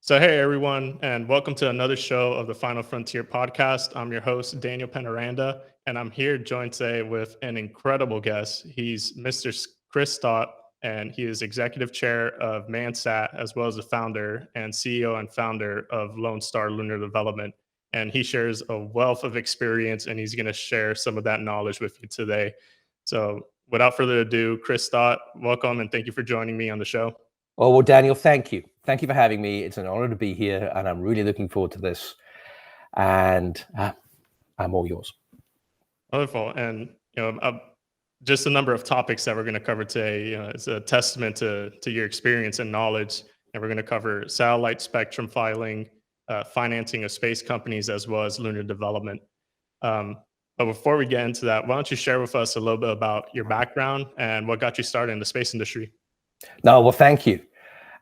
So, hey everyone, and welcome to another show of the Final Frontier podcast. I'm your host, Daniel Penaranda, and I'm here joined today with an incredible guest. He's Mr. Chris Stott, and he is executive chair of ManSat, as well as the founder and CEO and founder of Lone Star Lunar Development. And he shares a wealth of experience, and he's going to share some of that knowledge with you today. So, without further ado, Chris Stott, welcome, and thank you for joining me on the show. Oh, well, Daniel, thank you. Thank you for having me. It's an honor to be here, and I'm really looking forward to this. And I'm all yours. Wonderful. And, just the number of topics that we're going to cover today, it's a testament to your experience and knowledge. And we're going to cover satellite spectrum filing, financing of space companies, as well as lunar development. But before we get into that, why don't you share with us a little bit about your background and what got you started in the space industry? No, well, thank you.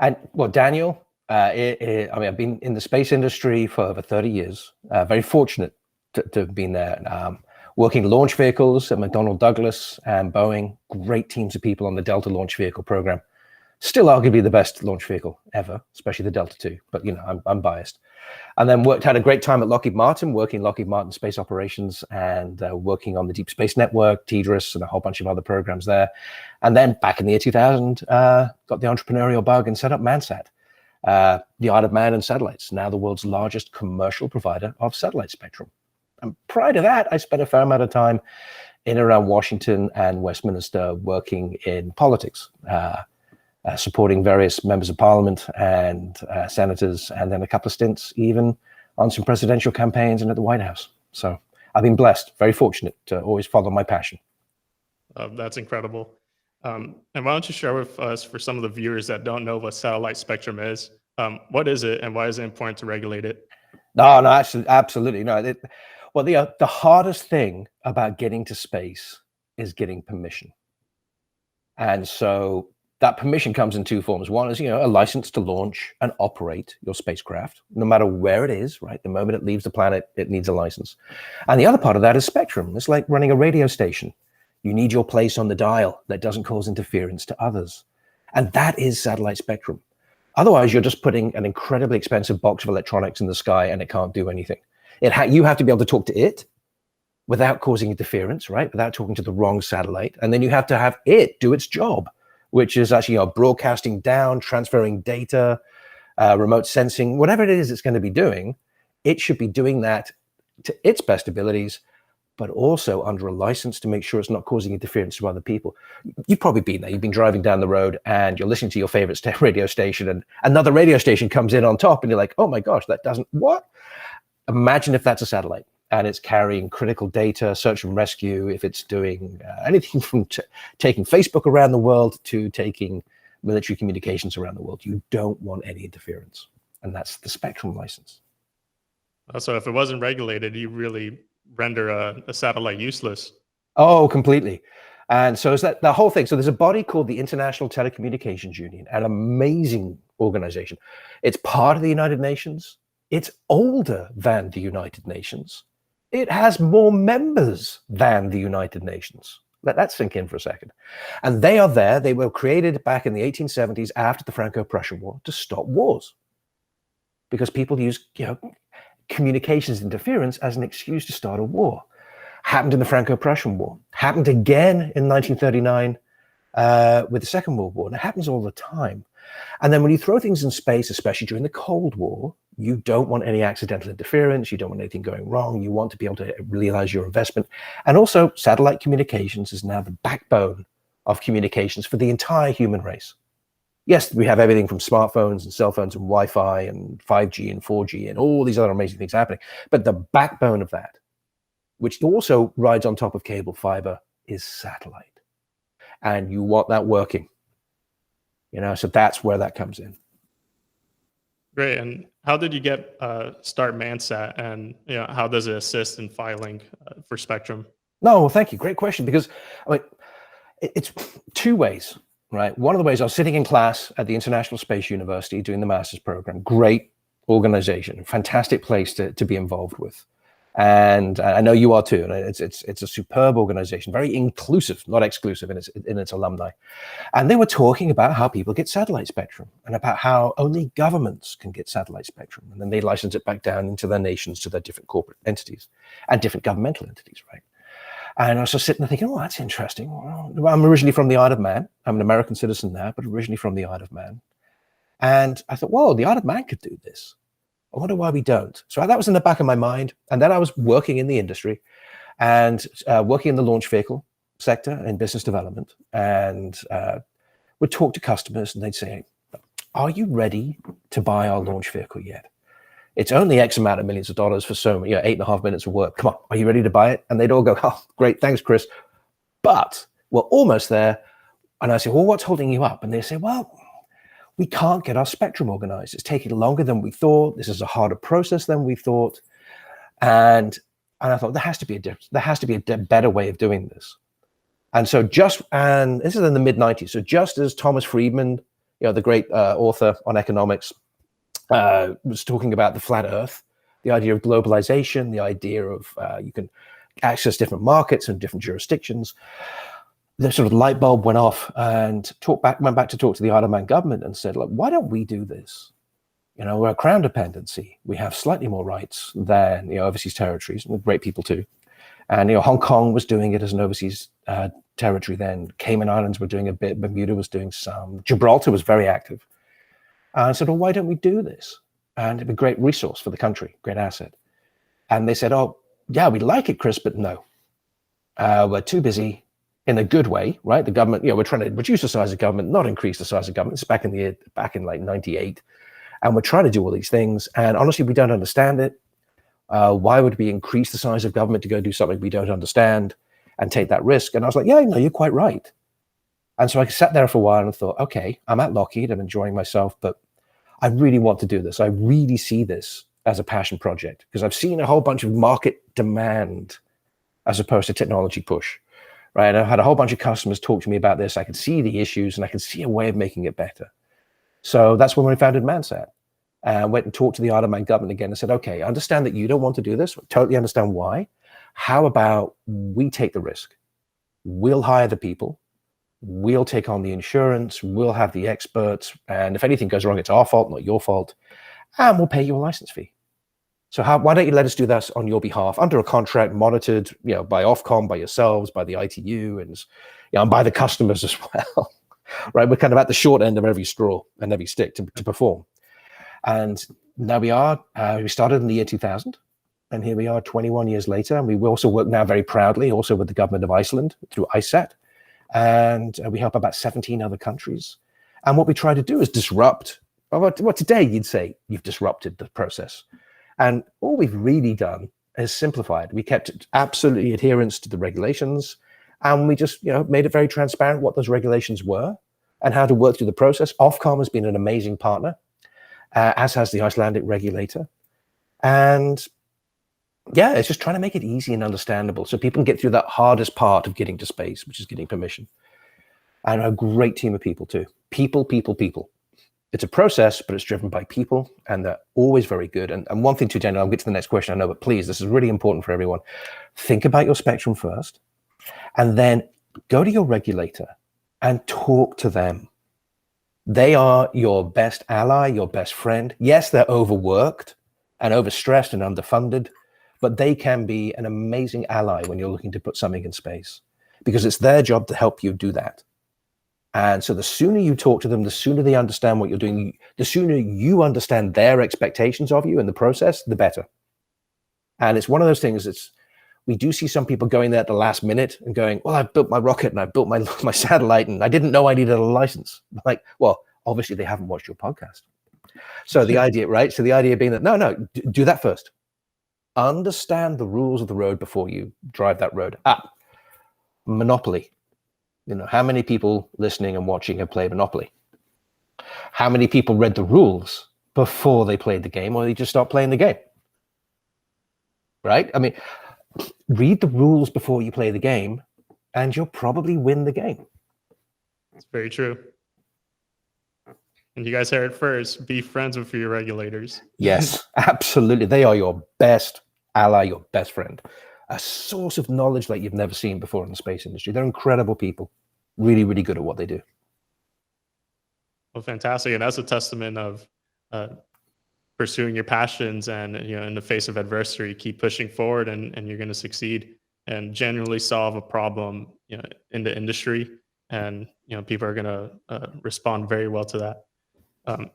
And well, Daniel, I've been in the space industry for over 30 years. Very fortunate to have been there. Working launch vehicles at McDonnell Douglas and Boeing. Great teams of people on the Delta launch vehicle program. Still arguably the best launch vehicle ever, especially the Delta II. But I'm biased. And then had a great time at Lockheed Martin, working Lockheed Martin space operations and working on the Deep Space Network, TDRS, and a whole bunch of other programs there. And then back in the year 2000, got the entrepreneurial bug and set up ManSat, the art of man and satellites, now the world's largest commercial provider of satellite spectrum. And prior to that, I spent a fair amount of time in and around Washington and Westminster working in politics, supporting various members of parliament and senators, and then a couple of stints even on some presidential campaigns and at the White House. So I've been blessed, very fortunate to always follow my passion. That's incredible. And why don't you share with us, for some of the viewers that don't know what satellite spectrum is, what is it and why is it important to regulate it? No, absolutely. No, the hardest thing about getting to space is getting permission. And so that permission comes in two forms. One is, a license to launch and operate your spacecraft, no matter where it is, right? The moment it leaves the planet, it needs a license. And the other part of that is spectrum. It's like running a radio station. You need your place on the dial that doesn't cause interference to others. And that is satellite spectrum. Otherwise, you're just putting an incredibly expensive box of electronics in the sky and it can't do anything. You have to be able to talk to it without causing interference, right? Without talking to the wrong satellite. And then you have to have it do its job, which is actually broadcasting down, transferring data, remote sensing, whatever it is it's going to be doing. It should be doing that to its best abilities, but also under a license to make sure it's not causing interference to other people. You've probably been there. You've been driving down the road and you're listening to your favorite radio station and another radio station comes in on top and you're like, oh my gosh, that doesn't, what? Imagine if that's a satellite and it's carrying critical data, search and rescue, if it's doing anything from taking Facebook around the world to taking military communications around the world. You don't want any interference. And that's the spectrum license. So if it wasn't regulated, you really render a satellite useless. Oh, completely. And so is that the whole thing. So there's a body called the International Telecommunications Union, an amazing organization. It's part of the United Nations. It's older than the United Nations. It has more members than the United Nations. Let that sink in for a second. And they are there. They were created back in the 1870s after the Franco-Prussian War to stop wars. Because people use, communications interference as an excuse to start a war. Happened in the Franco-Prussian War. Happened again in 1939 with the Second World War. And it happens all the time. And then when you throw things in space, especially during the Cold War, you don't want any accidental interference. You don't want anything going wrong. You want to be able to realize your investment. And also, satellite communications is now the backbone of communications for the entire human race. Yes, we have everything from smartphones and cell phones and Wi-Fi and 5G and 4G and all these other amazing things happening. But the backbone of that, which also rides on top of cable fiber, is satellite. And you want that working. So that's where that comes in. Great. And how did you start ManSat, and how does it assist in filing for spectrum? No, well, thank you. Great question, because it's two ways, right? One of the ways, I was sitting in class at the International Space University doing the master's program. Great organization, fantastic place to be involved with. And I know you are too. And it's a superb organization, very inclusive, not exclusive in its alumni. And they were talking about how people get satellite spectrum and about how only governments can get satellite spectrum. And then they license it back down into their nations, to their different corporate entities and different governmental entities, right? And I was just sitting there thinking, oh, that's interesting. Well, I'm originally from the Isle of Man. I'm an American citizen now, but originally from the Isle of Man. And I thought, whoa, the Isle of Man could do this. I wonder why we don't. So that was in the back of my mind. And then I was working in the industry and working in the launch vehicle sector in business development, and would talk to customers, and they'd say, are you ready to buy our launch vehicle yet? It's only X amount of millions of dollars for so many, 8.5 minutes of work. Come on, are you ready to buy it? And they'd all go, oh, great, thanks, Chris. But we're almost there. And I say, well, what's holding you up? And they say, well, we can't get our spectrum organized. It's taking longer than we thought. This is a harder process than we thought. And I thought there has to be a better way of doing this. And so and this is in the mid 90s. So just as Thomas Friedman, the great author on economics, was talking about the flat earth, the idea of globalization, the idea of you can access different markets and different jurisdictions, the sort of light bulb went off, and went back to talk to the Isle of Man government and said, look, why don't we do this? We're a crown dependency. We have slightly more rights than overseas territories, with great people too. And Hong Kong was doing it as an overseas territory then. Cayman Islands were doing a bit. Bermuda was doing some. Gibraltar was very active. And I said, well, why don't we do this? And it'd be a great resource for the country, great asset. And they said, oh, yeah, we like it, Chris, but no. We're too busy, in a good way, right? The government, we're trying to reduce the size of government, not increase the size of government. It's back in like 98. And we're trying to do all these things. And honestly, we don't understand it. Why would we increase the size of government to go do something we don't understand and take that risk? And I was like, yeah, no, you're quite right. And so I sat there for a while and thought, okay, I'm at Lockheed, I'm enjoying myself, but I really want to do this. I really see this as a passion project, because I've seen a whole bunch of market demand as opposed to technology push, right? And I've had a whole bunch of customers talk to me about this. I could see the issues and I could see a way of making it better. So that's when we founded ManSat. And went and talked to the Isle of Man government again and said, okay, I understand that you don't want to do this. Totally understand why. How about we take the risk? We'll hire the people. We'll take on the insurance. We'll have the experts. And if anything goes wrong, it's our fault, not your fault. And we'll pay you a license fee. So why don't you let us do that on your behalf under a contract, monitored, by Ofcom, by yourselves, by the ITU, and by the customers as well, right? We're kind of at the short end of every straw and every stick to perform. And now we started in the year 2000, and here we are 21 years later. And we also work now very proudly also with the government of Iceland through ISAT. And we help about 17 other countries. And what we try to do is disrupt, well, today you'd say you've disrupted the process. And all we've really done is simplified. We kept absolutely adherence to the regulations. And we just, made it very transparent what those regulations were and how to work through the process. Ofcom has been an amazing partner. As has the Icelandic regulator. And yeah, it's just trying to make it easy and understandable so people can get through that hardest part of getting to space, which is getting permission. And a great team of people too. People. It's a process, but it's driven by people, and they're always very good. And one thing too, Daniel, I'll get to the next question, I know, but please, this is really important for everyone. Think about your spectrum first, and then go to your regulator and talk to them. They are your best ally, your best friend. Yes, they're overworked and overstressed and underfunded, but they can be an amazing ally when you're looking to put something in space, because it's their job to help you do that. And so the sooner you talk to them, the sooner they understand what you're doing, the sooner you understand their expectations of you in the process, the better. And it's one of those things we do see some people going there at the last minute and going, well, I built my rocket and I built my satellite and I didn't know I needed a license. Like, well, obviously they haven't watched your podcast. So the idea, right? So the idea being that, no, do that first. Understand the rules of the road before you drive that road. Monopoly. How many people listening and watching have played Monopoly? How many people read the rules before they played the game, or they just start playing the game? Right? I mean, read the rules before you play the game, and you'll probably win the game. It's very true. And you guys heard it first, be friends with your regulators. Yes, absolutely. They are your best ally, your best friend, a source of knowledge like you've never seen before in the space industry. They're incredible people, really, really good at what they do. Well, fantastic. And that's a testament of uh, pursuing your passions, and in the face of adversity, keep pushing forward, and you're going to succeed and genuinely solve a problem in the industry, and people are going to respond very well to that. um,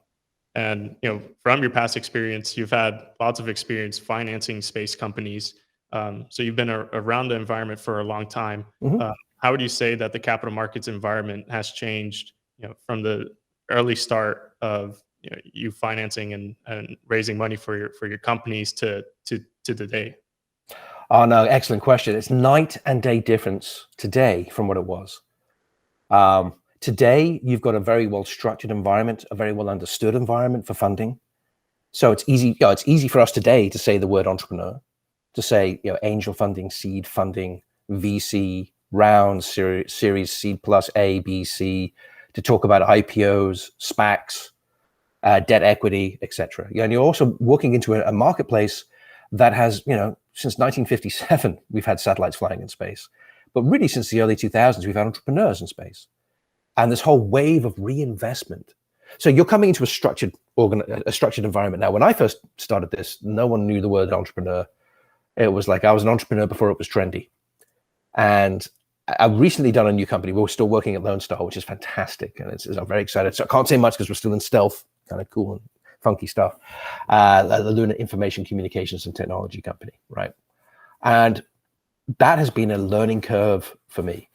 and from your past experience, you've had lots of experience financing space companies, so you've been around the environment for a long time. Mhm. How would you say that the capital markets environment has changed from the early start of you financing and raising money for your companies to today? Oh, no, excellent question. It's night and day difference today from what it was. Today, you've got a very well structured environment, a very well understood environment for funding. So it's easy. It's easy for us today to say the word entrepreneur, to say angel funding, seed funding, VC rounds, series seed plus A, B, C, to talk about IPOs, SPACs, debt equity, etc. And you're also walking into a marketplace that has, since 1957, we've had satellites flying in space, but really since the early 2000s, we've had entrepreneurs in space, and this whole wave of reinvestment. So you're coming into a structured environment now. When I first started this, no one knew the word entrepreneur. It was like I was an entrepreneur before it was trendy. And I've recently done a new company. We're still working at Lone Star, which is fantastic, and I'm very excited. So I can't say much because we're still in stealth, kind of cool and funky stuff. The Lunar Information Communications and Technology company, right? And that has been a learning curve for me.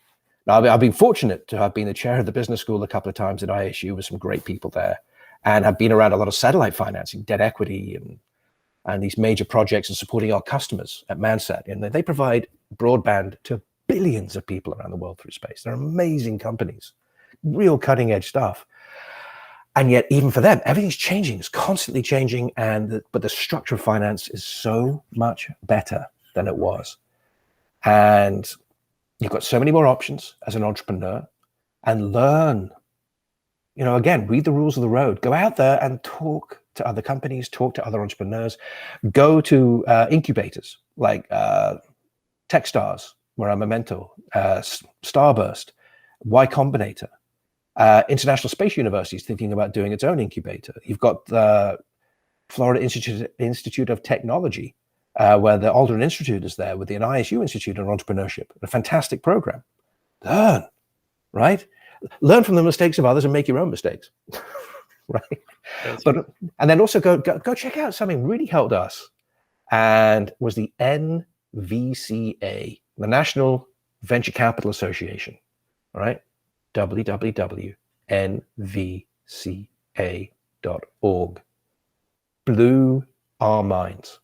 Now, I've been fortunate to have been the chair of the business school a couple of times at ISU with some great people there, and have been around a lot of satellite financing, debt equity, and these major projects, and supporting our customers at ManSat. And they provide broadband to billions of people around the world through space. They're amazing companies, real cutting edge stuff. And yet, even for them, everything's changing. It's constantly changing. But the structure of finance is so much better than it was. And you've got so many more options as an entrepreneur, and learn, again, read the rules of the road. Go out there and talk to other companies, talk to other entrepreneurs, go to incubators like Techstars, where I'm a mentor, Starburst, Y Combinator, International Space University is thinking about doing its own incubator. You've got the Florida Institute of Technology, where the Aldrin Institute is there with the ISU Institute on Entrepreneurship, a fantastic program. Learn, right? Learn from the mistakes of others and make your own mistakes, right? And then also go check out something really helped us, and was the NVCA, the National Venture Capital Association, all right? www.nvca.org. Blew our minds.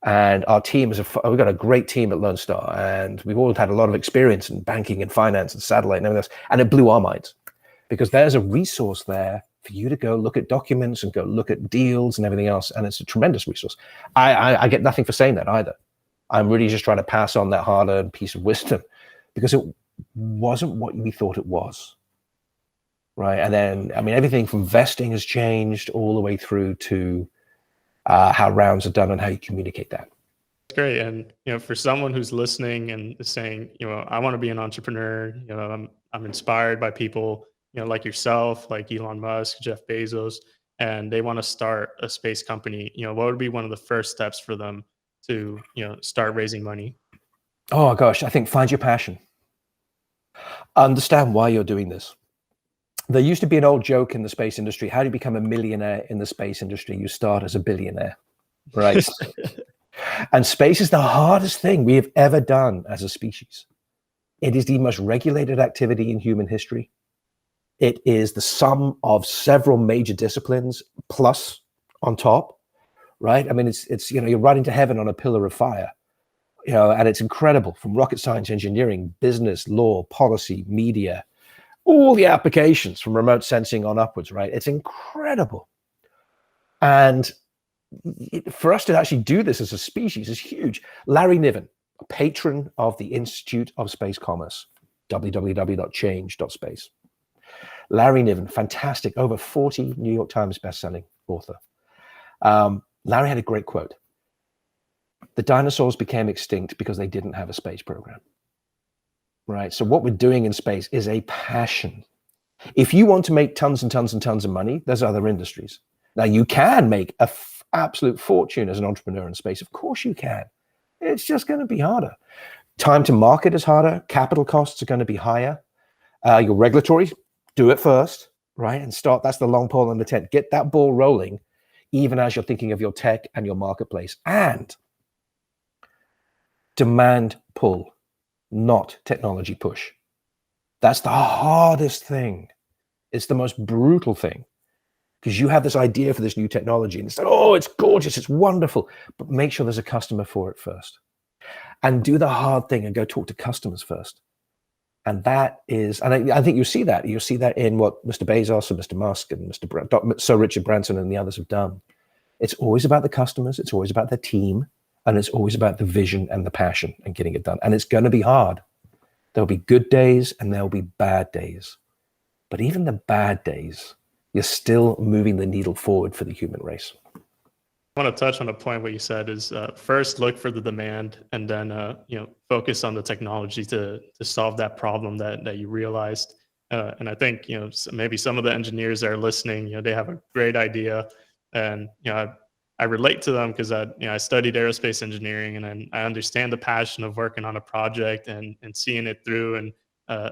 And our team we've got a great team at Lone Star, and we've all had a lot of experience in banking and finance and satellite and everything else. And it blew our minds, because there's a resource there for you to go look at documents and go look at deals and everything else. And it's a tremendous resource. I get nothing for saying that either. I'm really just trying to pass on that hard-earned piece of wisdom, because it wasn't what we thought it was, right? And then, everything from vesting has changed all the way through to how rounds are done and how you communicate that. That's great. And for someone who's listening and is saying, I want to be an entrepreneur, I'm inspired by people like yourself, like Elon Musk, Jeff Bezos, and they want to start a space company, what would be one of the first steps for them to start raising money? Oh gosh, I think find your passion. Understand why you're doing this. There used to be an old joke in the space industry: how do you become a millionaire in the space industry? You start as a billionaire, right? And space is the hardest thing we have ever done as a species. It is the most regulated activity in human history. It is the sum of several major disciplines plus on top, right? It's you're riding to heaven on a pillar of fire, and it's incredible, from rocket science, engineering, business, law, policy, media, all the applications from remote sensing on upwards, right? It's incredible. And for us to actually do this as a species is huge. Larry Niven, a patron of the Institute of Space Commerce, www.change.space. Larry Niven, fantastic, over 40 New York Times bestselling author. Larry had a great quote. The dinosaurs became extinct because they didn't have a space program, right? So what we're doing in space is a passion. If you want to make tons and tons and tons of money, there's other industries. Now, you can make an absolute fortune as an entrepreneur in space. Of course you can. It's just going to be harder. Time to market is harder. Capital costs are going to be higher. Your regulatory, do it first, right? And start, that's the long pole in the tent. Get that ball rolling, even as you're thinking of your tech and your marketplace. And demand pull, not technology push. That's the hardest thing. It's the most brutal thing, because you have this idea for this new technology and it's like, oh, it's gorgeous, it's wonderful, but make sure there's a customer for it first. And do the hard thing and go talk to customers first. And that is, and I think you see that. You see that in what Mr. Bezos and Mr. Musk and Sir Richard Branson and the others have done. It's always about the customers. It's always about the team. And it's always about the vision and the passion and getting it done. And it's going to be hard. There'll be good days and there'll be bad days. But even the bad days, you're still moving the needle forward for the human race. I want to touch on a point what you said is first look for the demand and then focus on the technology to solve that problem that you realized. And I think maybe some of the engineers that are listening, they have a great idea, and I relate to them because I studied aerospace engineering, and I understand the passion of working on a project and seeing it through, and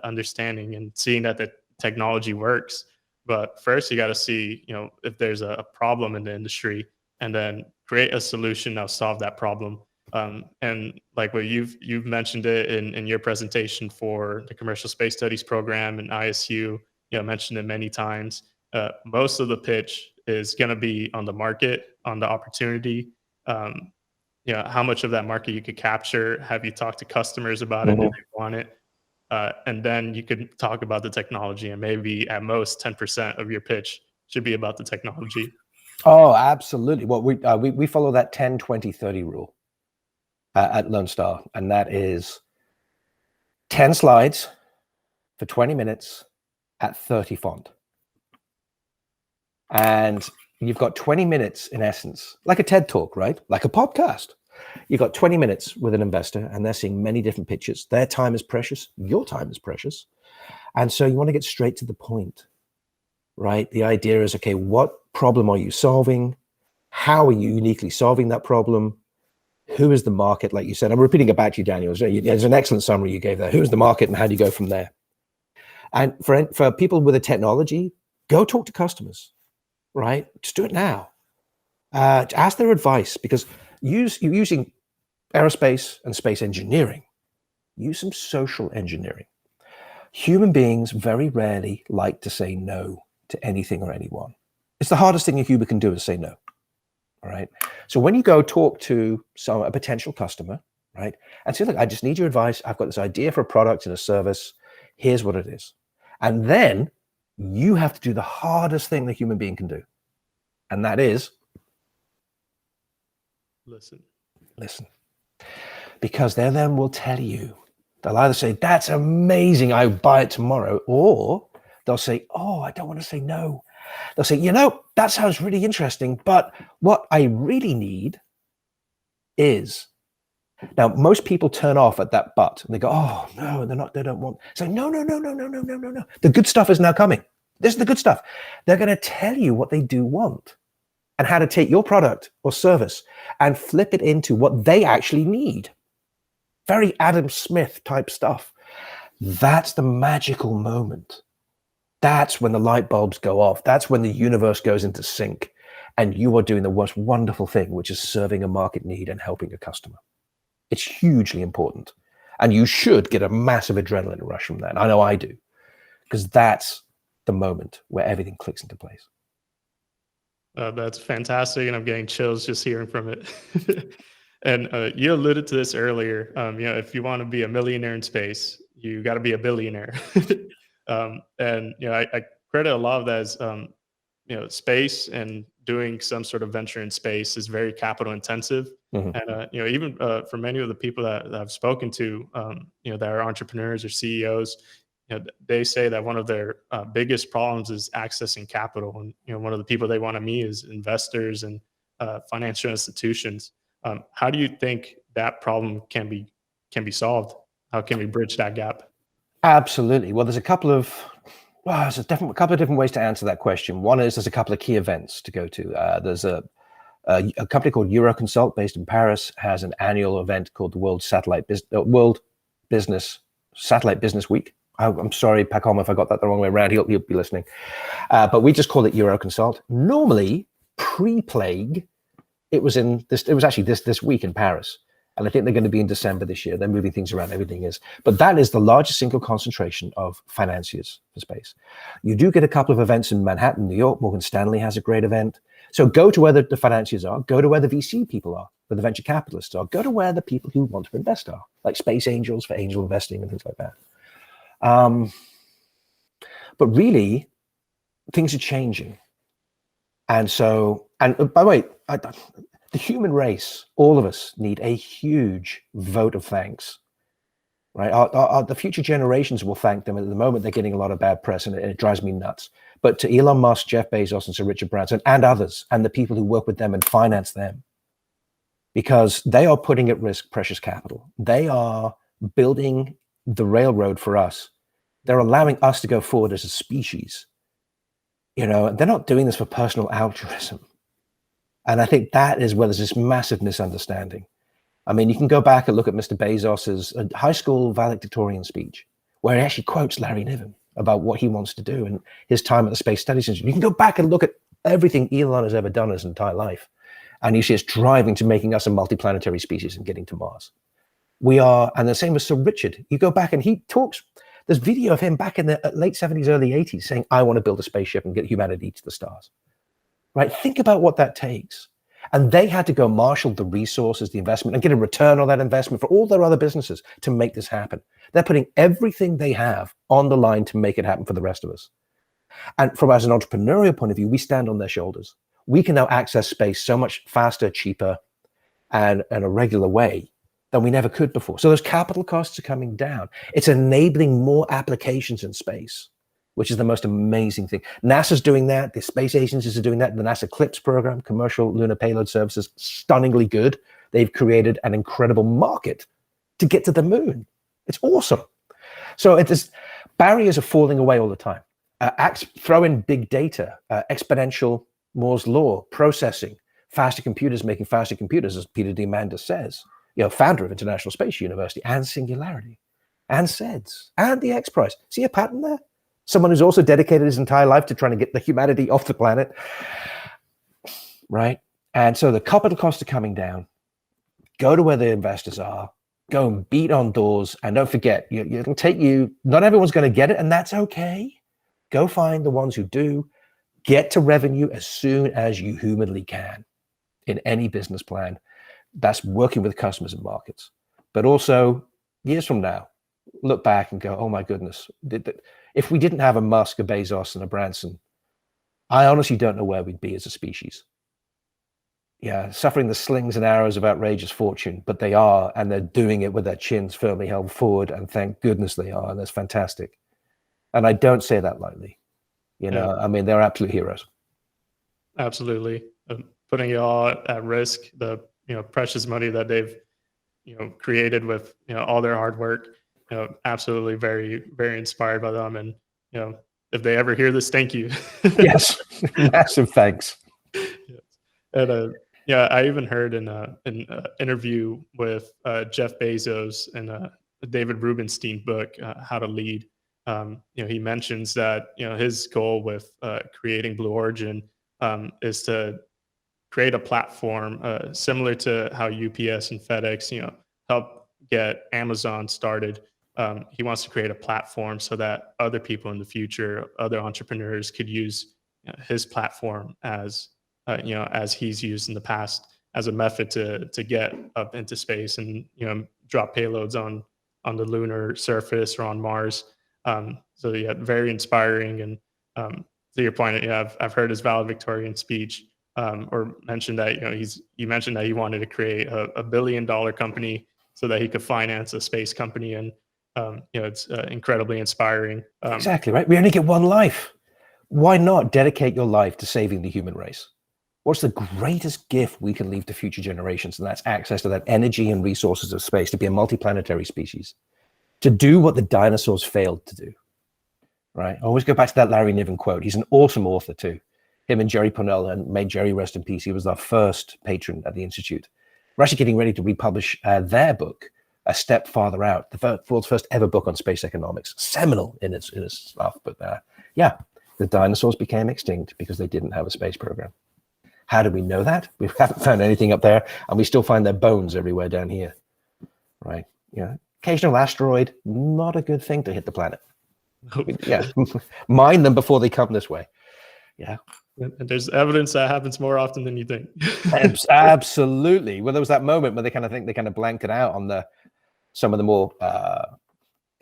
understanding and seeing that the technology works. But first, you got to see if there's a problem in the industry, and then create a solution that'll solve that problem. And like what you've mentioned it in your presentation for the Commercial Space Studies program and ISU, mentioned it many times. Most of the pitch is going to be on the market, on the opportunity. How much of that market you could capture. Have you talked to customers about it? Do they want it? And then you could talk about the technology, and maybe at most 10% of your pitch should be about the technology. Oh, absolutely. Well, we follow that 10-20-30 rule at Lone Star, and that is 10 slides for 20 minutes at 30 font. And you've got 20 minutes in essence, like a TED talk, right? Like a podcast. You've got 20 minutes with an investor, and they're seeing many different pitches. Their time is precious. Your time is precious. And so you want to get straight to the point, right? The idea is, okay, what problem are you solving? How are you uniquely solving that problem? Who is the market? Like you said, I'm repeating it back to you, Daniel. There's an excellent summary you gave there. Who's the market and how do you go from there? And for people with a technology, go talk to customers, right? Just do it now. Ask their advice, because using aerospace and space engineering, use some social engineering. Human beings very rarely like to say no to anything or anyone. It's the hardest thing a human can do is say no. All right. So when you go talk to a potential customer, right, and say, look, I just need your advice. I've got this idea for a product and a service. Here's what it is. And then you have to do the hardest thing the human being can do. And that is listen. Because they then will tell you, they'll either say, that's amazing, I buy it tomorrow, or they'll say, oh, I don't want to say no. They'll say, that sounds really interesting, but what I really need is, now most people turn off at that but, and they go, oh no, they don't want, so no. The good stuff is now coming. This is the good stuff. They're going to tell you what they do want and how to take your product or service and flip it into what they actually need. Very Adam Smith type stuff. That's the magical moment. That's when the light bulbs go off. That's when the universe goes into sync, and you are doing the most wonderful thing, which is serving a market need and helping a customer. It's hugely important. And you should get a massive adrenaline rush from that. And I know I do, because that's the moment where everything clicks into place. That's fantastic, and I'm getting chills just hearing from it. And you alluded to this earlier. If you want to be a millionaire in space, you got to be a billionaire. And I credit a lot of that as space, and doing some sort of venture in space is very capital intensive. And even for many of the people that I've spoken to, that are entrepreneurs or CEOs, they say that one of their biggest problems is accessing capital. And one of the people they want to meet is investors and financial institutions. How do you think that problem can be solved? How can we bridge that gap? Absolutely. Well, there's a couple of couple of different ways to answer that question. One is there's a couple of key events to go to. There's a company called Euroconsult based in Paris has an annual event called the World Business Satellite Business Week. I'm sorry, Pacom, if I got that the wrong way around. He'll be listening. But we just call it Euroconsult. Normally, pre-plague, it was actually this week in Paris. And I think they're going to be in December this year. They're moving things around, everything is. But that is the largest single concentration of financiers for space. You do get a couple of events in Manhattan, New York. Morgan Stanley has a great event. So go to where the financiers are, go to where the VC people are, where the venture capitalists are, go to where the people who want to invest are, like space angels for angel investing and things like that. But really, things are changing. And so, and by the way, the human race, all of us need a huge vote of thanks, right? The future generations will thank them. At the moment, they're getting a lot of bad press, and it drives me nuts. But to Elon Musk, Jeff Bezos, and Sir Richard Branson, and others, and the people who work with them and finance them, because they are putting at risk precious capital. They are building the railroad for us. They're allowing us to go forward as a species. They're not doing this for personal altruism. And I think that is where there's this massive misunderstanding. I mean, you can go back and look at Mr. Bezos's high school valedictorian speech, where he actually quotes Larry Niven about what he wants to do and his time at the Space Studies Institute. You can go back and look at everything Elon has ever done his entire life. And you see it's driving to making us a multiplanetary species and getting to Mars. We are, and the same with Sir Richard. You go back and he talks, there's video of him back in the late 70s, early 80s saying, I want to build a spaceship and get humanity to the stars. Right? Think about what that takes. And they had to go marshal the resources, the investment, and get a return on that investment for all their other businesses to make this happen. They're putting everything they have on the line to make it happen for the rest of us. And from as an entrepreneurial point of view, we stand on their shoulders. We can now access space so much faster, cheaper, and in a regular way than we never could before. So those capital costs are coming down. It's enabling more applications in space, which is the most amazing thing. NASA's doing that. The space agencies are doing that. The NASA CLIPS program, Commercial Lunar Payload Services, stunningly good. They've created an incredible market to get to the moon. It's awesome. So barriers are falling away all the time. Throw in big data, exponential Moore's law, processing, faster computers making faster computers, as Peter Diamandis says, founder of International Space University, and Singularity, and SEDS, and the X Prize. See a pattern there? Someone who's also dedicated his entire life to trying to get the humanity off the planet, right? And so the capital costs are coming down. Go to where the investors are. Go and beat on doors. And don't forget, it'll take you, not everyone's going to get it, and that's okay. Go find the ones who do. Get to revenue as soon as you humanly can in any business plan. That's working with customers and markets. But also, years from now, look back and go, oh my goodness, if we didn't have a Musk, a Bezos, and a Branson, I honestly don't know where we'd be as a species. Yeah, suffering the slings and arrows of outrageous fortune, but they are, and they're doing it with their chins firmly held forward, and thank goodness they are, and that's fantastic. And I don't say that lightly. I mean, they're absolute heroes. Absolutely. Putting it all at risk, the precious money that they've created with all their hard work. Absolutely very, very inspired by them. And if they ever hear this, thank you. Yes, massive thanks. Yes. And I even heard in an interview with Jeff Bezos in a David Rubenstein book, How to Lead. He mentions that his goal with creating Blue Origin is to create a platform similar to how UPS and FedEx help get Amazon started. He wants to create a platform so that other people in the future, other entrepreneurs, could use his platform as as he's used in the past as a method to get up into space and drop payloads on the lunar surface or on Mars. So yeah, very inspiring. And to your point, I've heard his valedictorian speech, or mentioned that you mentioned that he wanted to create a $1 billion company so that he could finance a space company, and it's incredibly inspiring. Exactly right. We only get one life. Why not dedicate your life to saving the human race? What's the greatest gift we can leave to future generations? And that's access to that energy and resources of space, to be a multiplanetary species, to do what the dinosaurs failed to do, right? I always go back to that Larry Niven quote. He's an awesome author too. Him and Jerry Pournelle, and may Jerry rest in peace. He was our first patron at the Institute. We're actually getting ready to republish their book, A Step Farther Out, the world's first ever book on space economics, seminal in its stuff. But yeah, the dinosaurs became extinct because they didn't have a space program. How do we know that? We haven't found anything up there, and we still find their bones everywhere down here, right? Yeah, occasional asteroid, not a good thing to hit the planet. Yeah, mine them before they come this way. Yeah. And there's evidence that happens more often than you think. Absolutely. Well, there was that moment where they kind of blanked it out on some of the more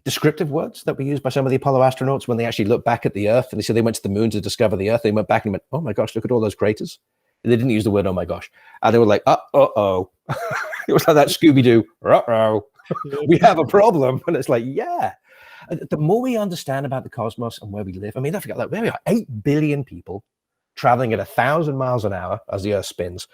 descriptive words that were used by some of the Apollo astronauts when they actually looked back at the Earth, and they said they went to the moon to discover the Earth. They went back and went, "Oh my gosh, look at all those craters." They didn't use the word "oh my gosh," and they were like, "Uh-oh." It was like that Scooby-Doo, "Uh-oh." We have a problem. And it's like, yeah. The more we understand about the cosmos and where we live, I mean, don't forget, like, where we are, 8 billion people traveling at 1,000 miles an hour as the Earth spins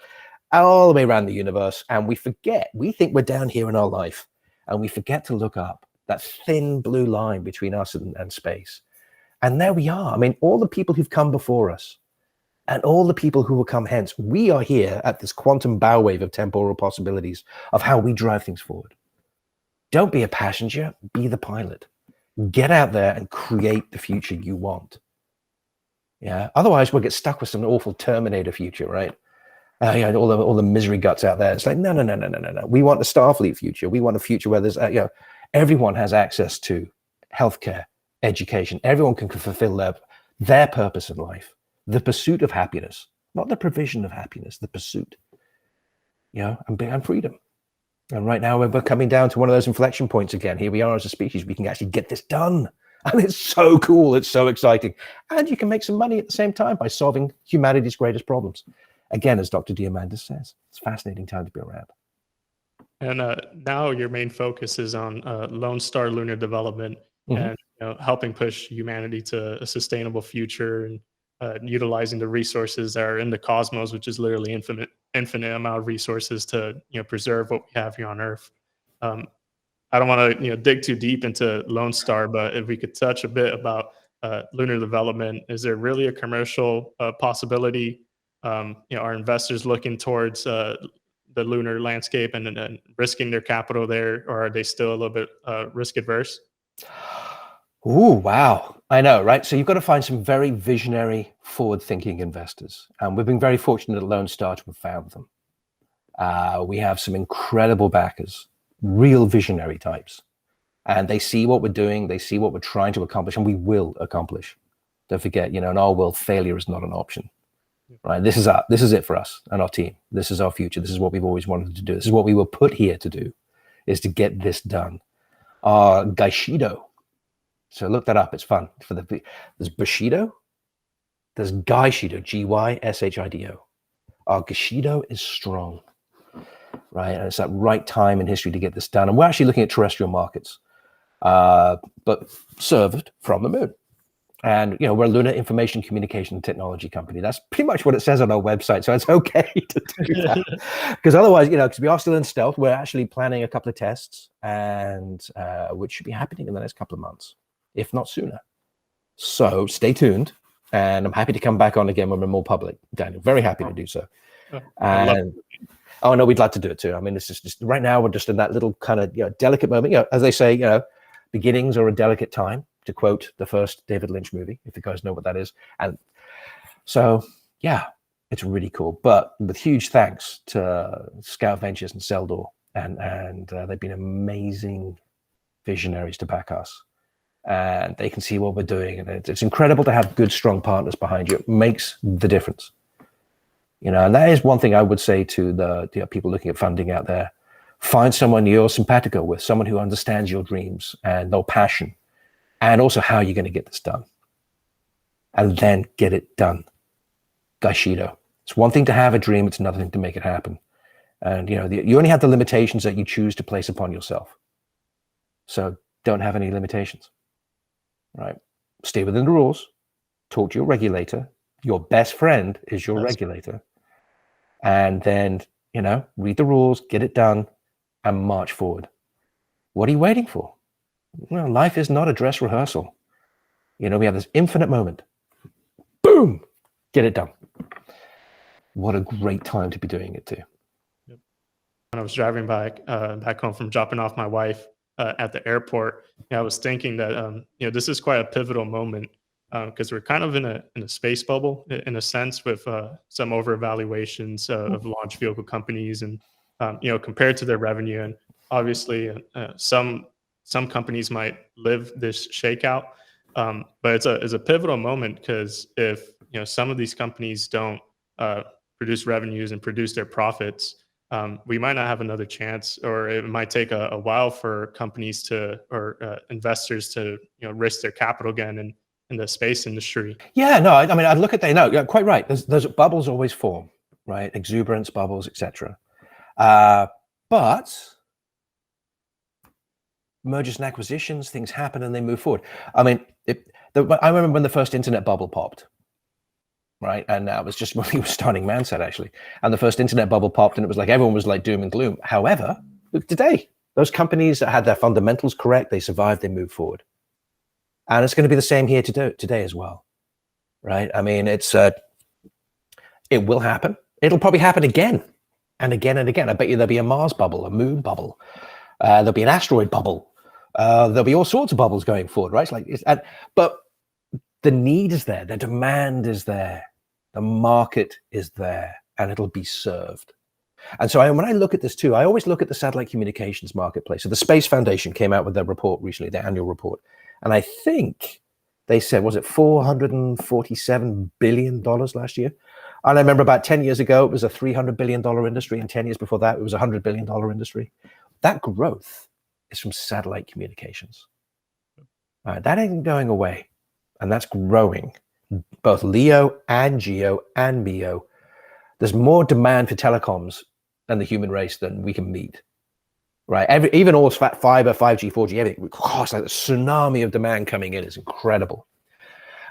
all the way around the universe. And we think we're down here in our life, and we forget to look up that thin blue line between us and space. And there we are. I mean, all the people who've come before us and all the people who will come hence, we are here at this quantum bow wave of temporal possibilities of how we drive things forward. Don't be a passenger, be the pilot. Get out there and create the future you want. Yeah. Otherwise, we'll get stuck with some awful Terminator future, right? All the misery guts out there. It's like, no. We want a Starfleet future. We want a future where there's, everyone has access to healthcare, education. Everyone can fulfill their purpose in life, the pursuit of happiness, not the provision of happiness, the pursuit. And freedom. And right now we're coming down to one of those inflection points again. Here we are as a species. We can actually get this done. And it's so cool. It's so exciting. And you can make some money at the same time by solving humanity's greatest problems. Again, as Dr. Diamandis says, it's a fascinating time to be around. And now your main focus is on Lone Star Lunar Development, and helping push humanity to a sustainable future, and utilizing the resources that are in the cosmos, which is literally infinite amount of resources to preserve what we have here on Earth. I don't want to dig too deep into Lone Star, but if we could touch a bit about lunar development, is there really a commercial possibility? Are investors looking towards the lunar landscape and risking their capital there, or are they still a little bit risk adverse? Oh, wow. I know, right? So you've got to find some very visionary, forward-thinking investors. And we've been very fortunate at Lone Star to have found them. We have some incredible backers, real visionary types. And they see what we're doing. They see what we're trying to accomplish, and we will accomplish. Don't forget, in our world, failure is not an option. Right? This is it for us and our team. This is our future. This is what we've always wanted to do. This is what we were put here to do, is to get this done. Gaishido. So look that up. It's fun. There's Bushido. There's Gaishido, Gyshido. Our Gaishido is strong, right? And it's that right time in history to get this done. And we're actually looking at terrestrial markets, but served from the moon. And, we're a lunar information communication technology company. That's pretty much what it says on our website. So it's okay to do that. Because otherwise, because we are still in stealth, we're actually planning a couple of tests, and which should be happening in the next couple of months, if not sooner. So stay tuned. And I'm happy to come back on again when we're more public, Daniel. Very happy to do so. Oh, no, we'd like to do it too. I mean, it's just right now we're just in that little kind of delicate moment. As they say, beginnings are a delicate time, to quote the first David Lynch movie, if you guys know what that is. And so, yeah, it's really cool. But with huge thanks to Scout Ventures and Seldor, and they've been amazing visionaries to back us. And they can see what we're doing. And it's incredible to have good, strong partners behind you. It makes the difference. And that is one thing I would say to the people looking at funding out there. Find someone you're simpatico with, someone who understands your dreams and their passion, and also how you're going to get this done. And then get it done. Gaishido. It's one thing to have a dream. It's another thing to make it happen. And, you only have the limitations that you choose to place upon yourself. So don't have any limitations. Right? Stay within the rules. Talk to your regulator. Your best friend is your regulator. and then, read the rules, get it done, and march forward. What are you waiting for? Well, life is not a dress rehearsal. We have this infinite moment. Boom, get it done. What a great time to be doing it too. When I was driving back home from dropping off my wife at the airport, I was thinking that this is quite a pivotal moment because we're kind of in a space bubble in a sense with some overvaluations of launch vehicle companies and compared to their revenue, and obviously some companies might live this shakeout, but it's a pivotal moment because if some of these companies don't produce revenues and produce their profits, we might not have another chance, or it might take a while for companies or investors to risk their capital again in the space industry. Yeah, no, I mean, I'd look at that. No, you're quite right. Those bubbles always form, right? Exuberance bubbles, etc. But mergers and acquisitions, things happen and they move forward. I mean, I remember when the first internet bubble popped, right? And that was just when we were starting ManSat, actually. And the first internet bubble popped and it was like everyone was like doom and gloom. However, look today, those companies that had their fundamentals correct, they survived, they moved forward. And it's going to be the same here today as well, right? I mean, it will happen. It'll probably happen again and again and again. I bet you there'll be a Mars bubble, a moon bubble. There'll be an asteroid bubble. There'll be all sorts of bubbles going forward, right? But the need is there. The demand is there. The market is there, and it'll be served. And so when I look at this too, I always look at the satellite communications marketplace. So the Space Foundation came out with their report recently, their annual report. And I think they said, was it $447 billion last year? And I remember about 10 years ago, it was a $300 billion industry. And 10 years before that, it was a $100 billion industry. That growth is from satellite communications. That ain't going away. And that's growing, both LEO and GEO and MEO. There's more demand for telecoms than the human race than we can meet. Right, even all fiber, 5G, 4G, everything. Gosh, like the tsunami of demand coming in is incredible.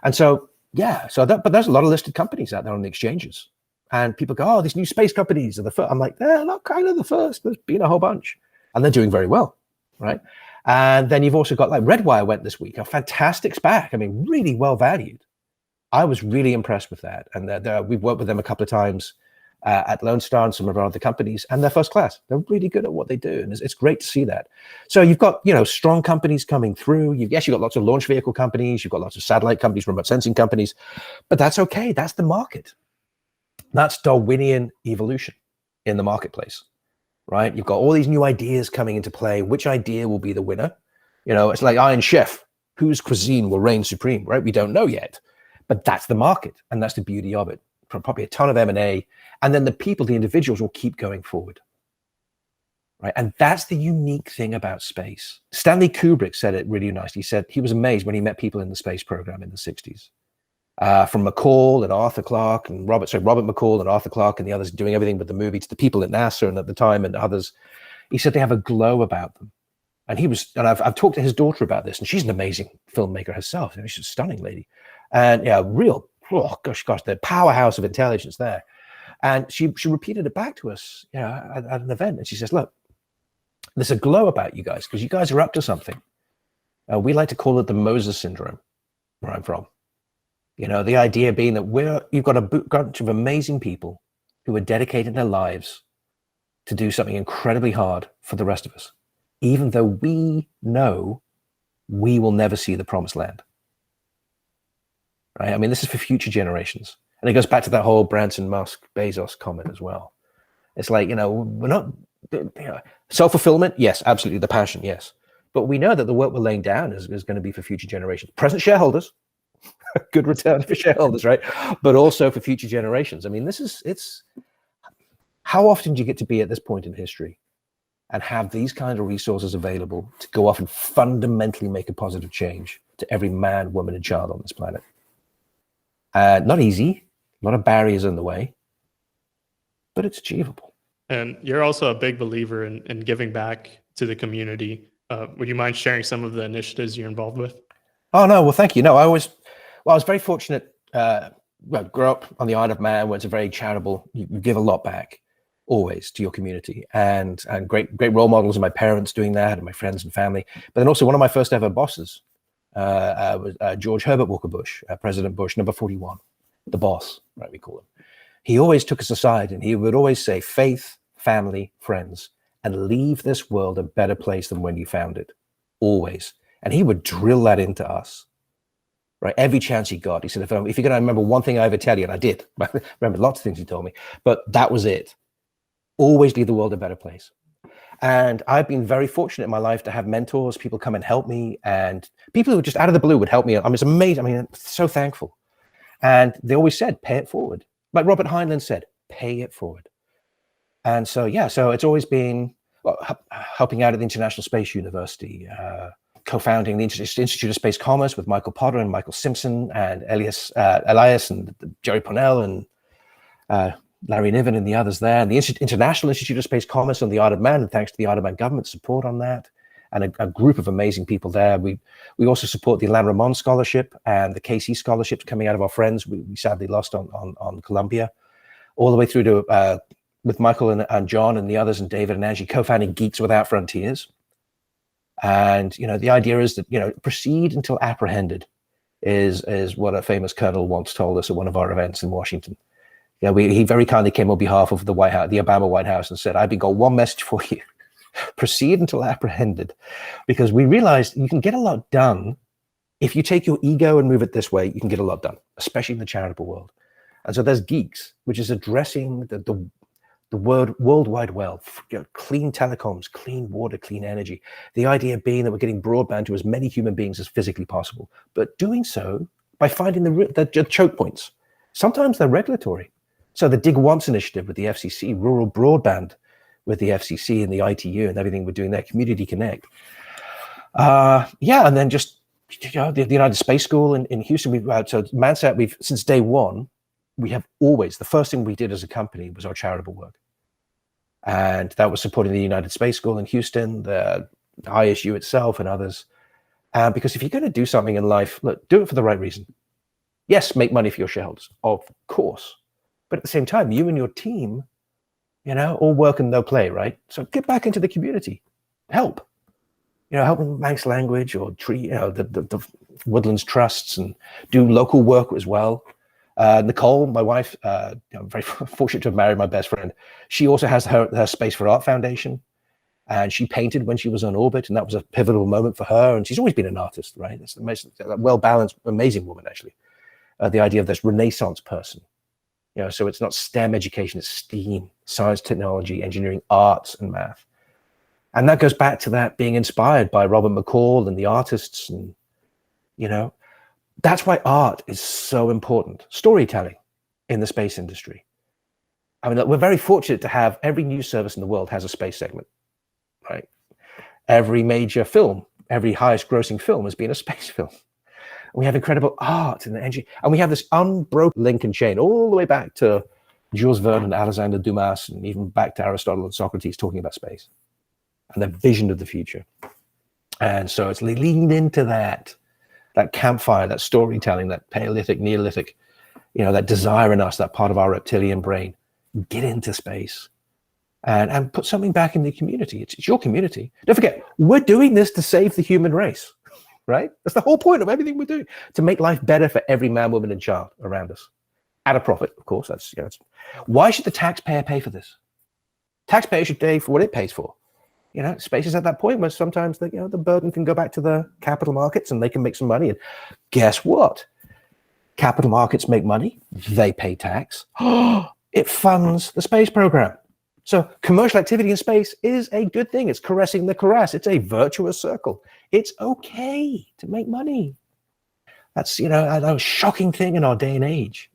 And so, yeah, but there's a lot of listed companies out there on the exchanges, and people go, "Oh, these new space companies are the first." I'm like, they're not kind of the first. There's been a whole bunch, and they're doing very well, right? And then you've also got like Redwire went this week, a fantastic SPAC. I mean, really well valued. I was really impressed with that, and we've worked with them a couple of times. At Lone Star and some of our other companies, and they're first class. They're really good at what they do, and it's great to see that. So you've got strong companies coming through. You've got lots of launch vehicle companies. You've got lots of satellite companies, remote sensing companies, but that's okay. That's the market. That's Darwinian evolution in the marketplace, right? You've got all these new ideas coming into play. Which idea will be the winner? It's like Iron Chef. Whose cuisine will reign supreme, right? We don't know yet, but that's the market, and that's the beauty of it. Probably a ton of M&A, and then the people, the individuals will keep going forward, right? And that's the unique thing about space. Stanley Kubrick said it really nicely. He said he was amazed when he met people in the space program in the 60s, from McCall and Arthur Clarke and Robert McCall and Arthur Clarke and the others doing everything with the movie, to the people at NASA and at the time and others. He said they have a glow about them. And I've talked to his daughter about this, and she's an amazing filmmaker herself. She's a stunning lady, and real. Oh gosh, the powerhouse of intelligence there. And she repeated it back to us, at an event. And she says, look, there's a glow about you guys because you guys are up to something. We like to call it the Moses syndrome, where I'm from. The idea being that you've got a bunch of amazing people who are dedicating their lives to do something incredibly hard for the rest of us, even though we know we will never see the promised land. Right? I mean, this is for future generations. And it goes back to that whole Branson, Musk, Bezos comment as well. It's like, we're not, self-fulfillment, yes, absolutely, the passion, yes. But we know that the work we're laying down is going to be for future generations. Present shareholders, good return for shareholders, right? But also for future generations. I mean, how often do you get to be at this point in history and have these kind of resources available to go off and fundamentally make a positive change to every man, woman, and child on this planet? Not easy, a lot of barriers in the way, but it's achievable. And you're also a big believer in giving back to the community. Would you mind sharing some of the initiatives you're involved with? Oh, no, well, thank you. No, I was very fortunate well, grew up on the Isle of Man, where it's a very charitable, you give a lot back always to your community, and great role models of my parents doing that, and my friends and family. But then also one of my first ever bosses was George Herbert Walker Bush, President Bush, number 41, the boss, right, we call him. He always took us aside and he would always say, faith, family, friends, and leave this world a better place than when you found it, always. And he would drill that into us, right? Every chance he got. He said, if you're going to remember one thing I ever tell you, and I did, I remember lots of things he told me, but that was it. Always leave the world a better place. And I've been very fortunate in my life to have mentors, people come and help me, and people who just out of the blue would help me. I mean, it's amazing. I mean, I'm so thankful. And they always said, pay it forward. Like Robert Heinlein said, pay it forward. And so, yeah, so it's always been helping out at the International Space University, co-founding the Institute of Space Commerce with Michael Potter and Michael Simpson and Elias and Jerry Pournell and Larry Niven and the others there, and the International Institute of Space Commerce on the Isle of Man, and thanks to the Isle of Man government support on that, and a group of amazing people there. We also support the Alain Ramon Scholarship and the KC scholarships coming out of our friends. We sadly lost on Columbia, all the way through to with Michael and John and the others and David and Angie co-founding Geeks Without Frontiers. And the idea is that proceed until apprehended is what a famous colonel once told us at one of our events in Washington. He very kindly came on behalf of the White House, the Obama White House, and said, "I've got one message for you: proceed until apprehended," because we realized you can get a lot done if you take your ego and move it this way. You can get a lot done, especially in the charitable world. And so there's Geeks, which is addressing the World Wide Web, clean telecoms, clean water, clean energy. The idea being that we're getting broadband to as many human beings as physically possible, but doing so by finding the choke points. Sometimes they're regulatory. So the Dig Once initiative with the FCC, rural broadband with the FCC and the ITU and everything we're doing there, Community Connect. And then just the United Space School in Houston. So ManSat, since day one, we have always, the first thing we did as a company was our charitable work. And that was supporting the United Space School in Houston, the ISU itself and others. Because if you're going to do something in life, look, do it for the right reason. Yes, make money for your shareholders, of course. But at the same time, you and your team, all work and no play, right? So get back into the community, help. Help with Manx language or tree, the Woodlands Trusts, and do local work as well. Nicole, my wife, I'm very fortunate to have married my best friend. She also has her Space for Art Foundation, and she painted when she was on orbit, and that was a pivotal moment for her. And she's always been an artist, right? It's the most well-balanced, amazing woman, actually. The idea of this Renaissance person. So it's not STEM education, it's STEAM, science, technology, engineering, arts, and math. And that goes back to that being inspired by Robert McCall and the artists. And, that's why art is so important. Storytelling in the space industry. I mean, we're very fortunate to have every news service in the world has a space segment, right? Every major film, every highest grossing film has been a space film. We have incredible art and energy, and we have this unbroken link and chain all the way back to Jules Verne and Alexander Dumas, and even back to Aristotle and Socrates talking about space and the vision of the future. And so it's leaned into that campfire, that storytelling, that Paleolithic, Neolithic, that desire in us, that part of our reptilian brain. Get into space and put something back in the community. It's your community. Don't forget, we're doing this to save the human race. Right? That's the whole point of everything we're doing, to make life better for every man, woman, and child around us. At a profit, of course. That's why should the taxpayer pay for this? Taxpayer should pay for what it pays for. Space is at that point where sometimes the burden can go back to the capital markets and they can make some money. And guess what? Capital markets make money. They pay tax. It funds the space program. So commercial activity in space is a good thing. It's caressing the caress. It's a virtuous circle. It's okay to make money. That's, a shocking thing in our day and age.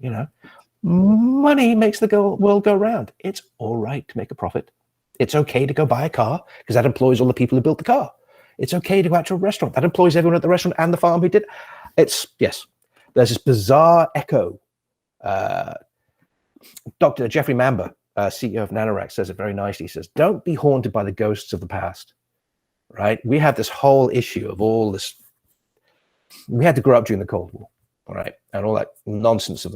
Money makes the world go round. It's all right to make a profit. It's okay to go buy a car because that employs all the people who built the car. It's okay to go out to a restaurant. That employs everyone at the restaurant and the farm who did. Yes, there's this bizarre echo. Dr. Jeffrey Mamba, CEO of Nanoracks, says it very nicely. He says, don't be haunted by the ghosts of the past, right? We have this whole issue of all this. We had to grow up during the Cold War, all right? And all that nonsense of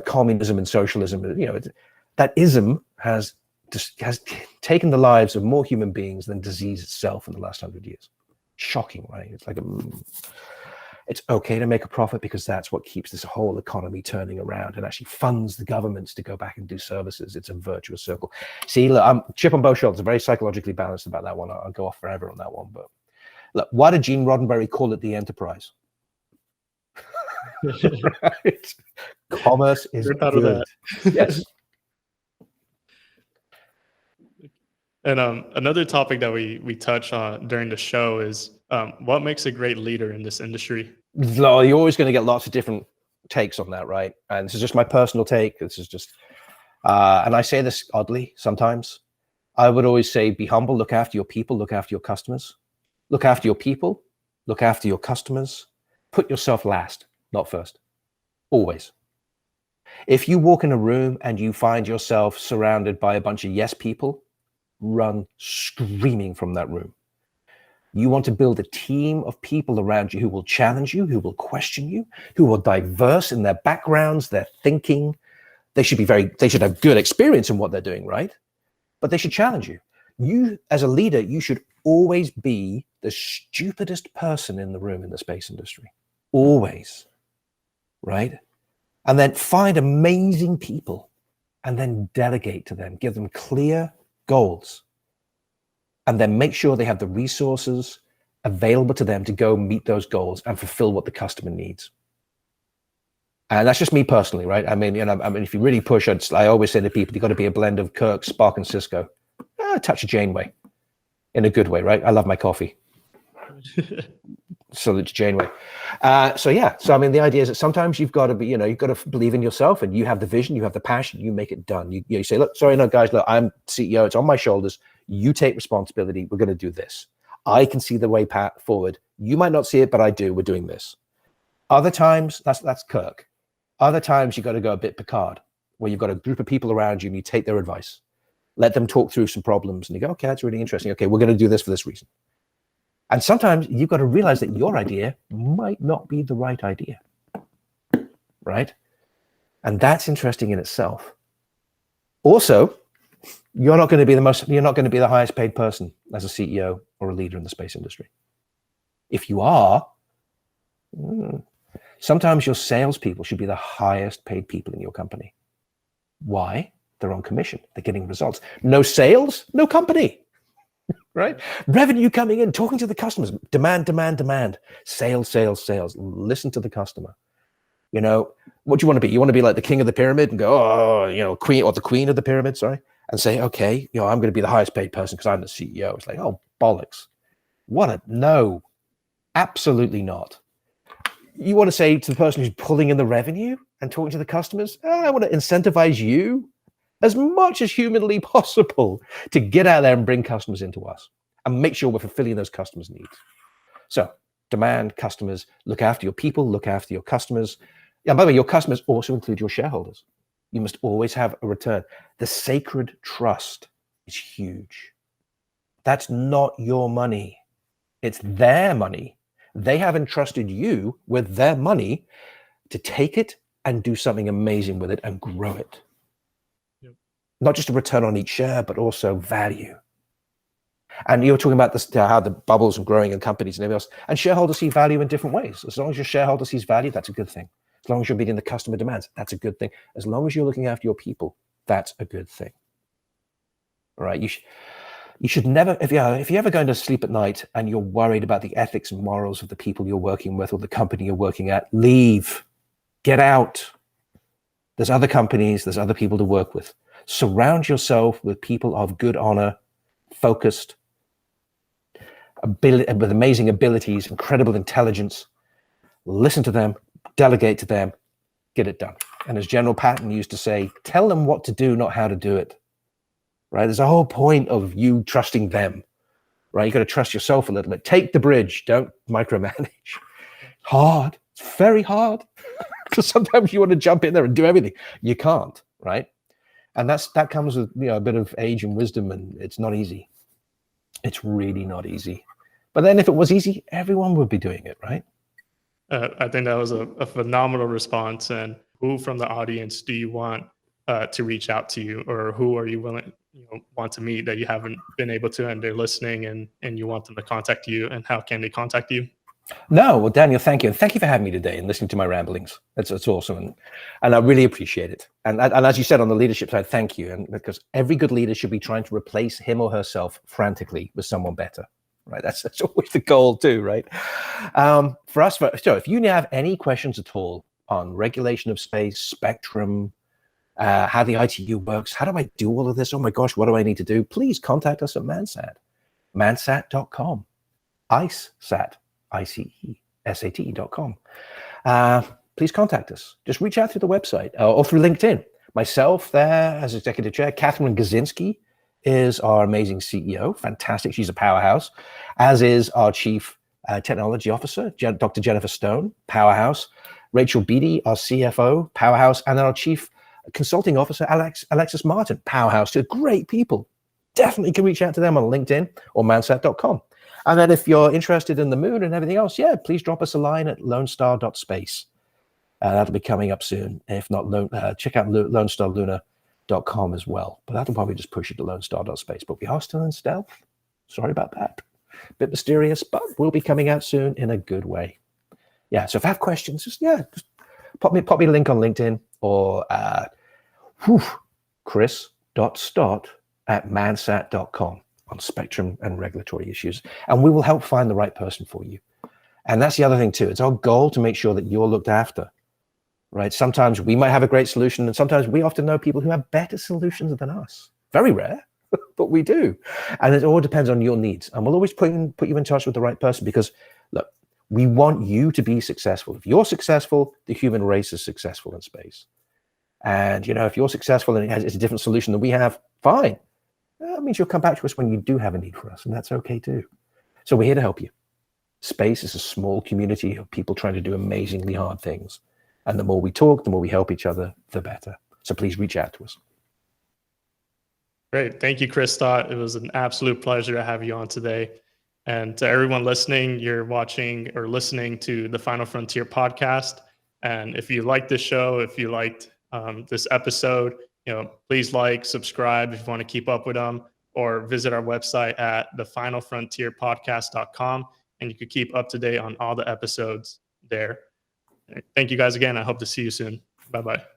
communism and socialism. That ism has taken the lives of more human beings than disease itself in the last 100 years. Shocking, right? It's like it's okay to make a profit because that's what keeps this whole economy turning around and actually funds the governments to go back and do services. It's a virtuous circle. See, look, I'm chip on both shoulders. I'm very psychologically balanced about that one. I'll go off forever on that one. But look, why did Gene Roddenberry call it the enterprise? Right? Commerce is good. Yes. And another topic that we touch on during the show is what makes a great leader in this industry? You're always going to get lots of different takes on that, right? And this is just my personal take. This is just, and I say this oddly sometimes. I would always say, be humble, look after your people, look after your customers. Look after your people, look after your customers. Put yourself last, not first. Always. If you walk in a room and you find yourself surrounded by a bunch of yes people, run screaming from that room. You want to build a team of people around you who will challenge you, who will question you, who are diverse in their backgrounds, their thinking. They should have good experience in what they're doing, right? But they should challenge you. You, as a leader, you should always be the stupidest person in the room in the space industry. Always, right? And then find amazing people and then delegate to them, give them clear goals, and then make sure they have the resources available to them to go meet those goals and fulfill what the customer needs. And that's just me personally, right? I mean, if you really push, I always say to people, you've got to be a blend of Kirk, Spock, and Cisco. A touch of Janeway, in a good way, right? I love my coffee. Salute to Janeway. So I mean, the idea is that sometimes you've got to be, you've got to believe in yourself, and you have the vision, you have the passion, you make it done. You say, look, sorry, no, guys, look, I'm CEO. It's on my shoulders. You take responsibility. We're going to do this. I can see the way forward. You might not see it, but I do. We're doing this. Other times, that's Kirk. Other times, you've got to go a bit Picard, where you've got a group of people around you and you take their advice. Let them talk through some problems and you go, okay, that's really interesting. Okay, we're going to do this for this reason. And sometimes you've got to realize that your idea might not be the right idea, right? And that's interesting in itself. Also, you're not going to be the highest paid person as a CEO or a leader in the space industry. If you are, sometimes your salespeople should be the highest paid people in your company. Why? They're on commission. They're getting results. No sales, no company. Right? Revenue coming in, talking to the customers, demand. Sales. Listen to the customer. What do you want to be? You want to be like the king of the pyramid and go, queen or the queen of the pyramid, sorry, and say, okay, I'm going to be the highest paid person because I'm the CEO. It's like, oh, bollocks. No, absolutely not. You want to say to the person who's pulling in the revenue and talking to the customers, I want to incentivize you as much as humanly possible to get out there and bring customers into us and make sure we're fulfilling those customers' needs. So demand, customers, look after your people, look after your customers. Yeah, by the way, your customers also include your shareholders. You must always have a return. The sacred trust is huge. That's not your money. It's their money. They have entrusted you with their money to take it and do something amazing with it and grow it. Not just a return on each share, but also value. And you're talking about this, how the bubbles and growing in companies and everything else. And shareholders see value in different ways. As long as your shareholder sees value, that's a good thing. As long as you're meeting the customer demands, that's a good thing. As long as you're looking after your people, that's a good thing. All right. You should never, if you're ever going to sleep at night and you're worried about the ethics and morals of the people you're working with or the company you're working at, leave. Get out. There's other companies, there's other people to work with. Surround yourself with people of good honor, focused, with amazing abilities, incredible intelligence. Listen to them, delegate to them, get it done. And as General Patton used to say, tell them what to do, not how to do it. Right? There's a whole point of you trusting them. Right? You got to trust yourself a little bit. Take the bridge. Don't micromanage. Hard. It's very hard. Because sometimes you want to jump in there and do everything. You can't. Right? And that comes with a bit of age and wisdom, and it's not easy. It's really not easy. But then if it was easy, everyone would be doing it, right? I think that was a phenomenal response. And who from the audience do you want to reach out to you, or who are you willing, want to meet that you haven't been able to, and they're listening, and you want them to contact you, and how can they contact you? No, well, Daniel, thank you. Thank you for having me today and listening to my ramblings. It's awesome. And I really appreciate it. And as you said on the leadership side, thank you. And because every good leader should be trying to replace him or herself frantically with someone better, right? That's always the goal too, right? For us, so if you have any questions at all on regulation of space, spectrum, how the ITU works, how do I do all of this? Oh my gosh, what do I need to do? Please contact us at ManSat, mansat.com, ICESat. ICESAT.com. Please contact us. Just reach out through the website or through LinkedIn. Myself there as executive chair. Catherine Gazinski is our amazing CEO. Fantastic. She's a powerhouse, as is our chief technology officer, Dr. Jennifer Stone, powerhouse. Rachel Beatty, our CFO, powerhouse. And then our chief consulting officer, Alexis Martin, powerhouse. They're great people. Definitely can reach out to them on LinkedIn or mansat.com. And then if you're interested in the moon and everything else, yeah, please drop us a line at lonestar.space. That'll be coming up soon. If not, check out lonestarlunar.com as well. But that'll probably just push you to lonestar.space. But we are still in stealth. Sorry about that. Bit mysterious, but we'll be coming out soon in a good way. Yeah, so if you have questions, just pop me a link on LinkedIn or chris.stott@mansat.com. on spectrum and regulatory issues, and we will help find the right person for you. And that's the other thing too. It's our goal to make sure that you're looked after, right? Sometimes we might have a great solution, and sometimes we often know people who have better solutions than us. Very rare, but we do. And it all depends on your needs. And we'll always put you in touch with the right person, because look, we want you to be successful. If you're successful, the human race is successful in space. And if you're successful and it's a different solution than we have, fine. That means you'll come back to us when you do have a need for us, and that's okay too. So we're here to help you. Space is a small community of people trying to do amazingly hard things. And the more we talk, the more we help each other, the better. So please reach out to us. Great. Thank you, Chris Stott. It was an absolute pleasure to have you on today. And to everyone listening, you're watching or listening to the Final Frontier podcast. And if you like this show, if you liked this episode, please subscribe if you want to keep up with them, or visit our website at thefinalfrontierpodcast.com, and you can keep up to date on all the episodes there. Thank you guys again. I hope to see you soon. Bye-bye.